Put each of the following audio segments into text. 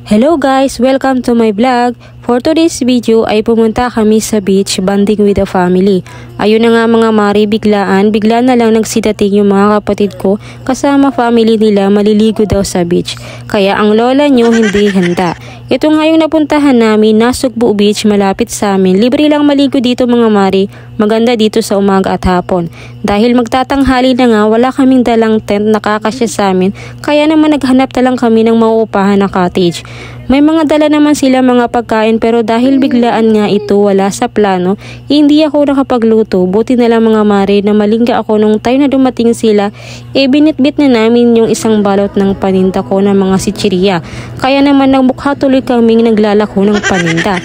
Hello guys! Welcome to my vlog. For today's video ay pumunta kami sa beach bonding with the family. Ayun na nga mga mari, bigla na lang nagsidating yung mga kapatid ko kasama family nila maliligo daw sa beach. Kaya ang lola nyo hindi handa. Ito nga yung napuntahan namin, Nasugbu Beach malapit sa amin. Libre lang maligo dito mga mari. Maganda dito sa umaga at hapon. Dahil magtatanghali na nga, wala kaming dalang tent na kakasya sa amin. Kaya naman naghanap na lang kami ng mauupahan na cottage. May mga dala naman sila mga pagkain pero dahil biglaan nga ito wala sa plano, hindi ako nakapagluto. Buti na lang mga mare na malingga ako nung time na dumating sila, binitbit na namin yung isang balot ng paninda ko ng mga sichiriya. Kaya naman nagmukha tuloy kaming naglalako ng paninda.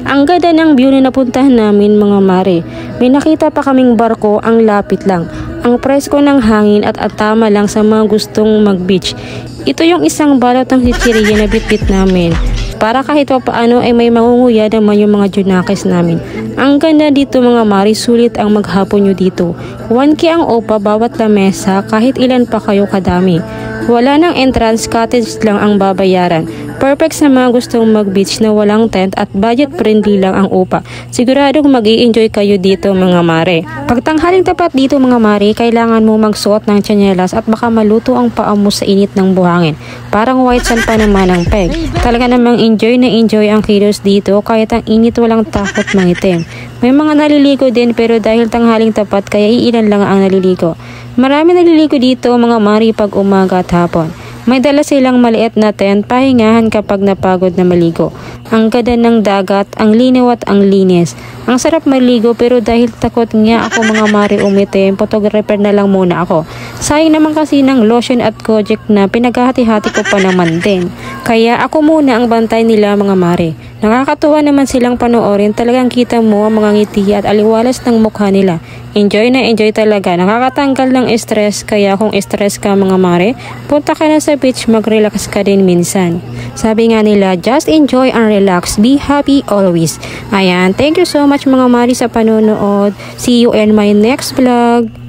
Ang ganda ng view na napuntahan namin mga mare. May nakita pa kaming barko, ang lapit lang. Ang presko ng hangin at tama lang sa mga gustong mag-beach. Ito yung isang balot ng chichirya na bitbit namin. Para kahit paano ay may mangunguya naman yung mga junakis namin. Ang ganda dito mga mari, sulit ang maghapon nyo dito. 1K ang opa bawat lamesa kahit ilan pa kayo kadami. Wala nang entrance, cottage lang ang babayaran. Perfect sa mga gustong mag-beach na walang tent at budget friendly lang ang upa. Siguradong mag-i-enjoy kayo dito mga mare. Pagtanghaling tapat dito mga mare, kailangan mo magsuot ng tsanelas at baka maluto ang paa mo sa init ng buhangin. Parang white sand pa naman ang peg. Talaga namang enjoy na enjoy ang kilos dito kahit ang init walang takot mangitim. May mga naliligo din pero dahil tanghaling tapat kaya iilan lang ang naliligo. Marami naliligo dito mga mare pag umaga at hapon. May dala silang maliit na tent, pahingahan kapag napagod na maligo. Ang ganda ng dagat, ang linaw at ang linis. Ang sarap maligo pero dahil takot nga ako mga mare umitim, photographer na lang muna ako. Sayang naman kasi ng lotion at Kojic na pinaghahati-hati ko pa naman din. Kaya ako muna ang bantay nila mga mare. Nakakatuwa naman silang panoorin, talagang kita mo ang mga ngiti at aliwalas ng mukha nila. Enjoy na enjoy talaga, nakakatanggal ng stress, kaya kung stress ka mga mare, punta ka na sa beach, mag-relax ka din minsan. Sabi nga nila, just enjoy and relax, be happy always. Ayan, thank you so much mga mare sa panonood. See you in my next vlog.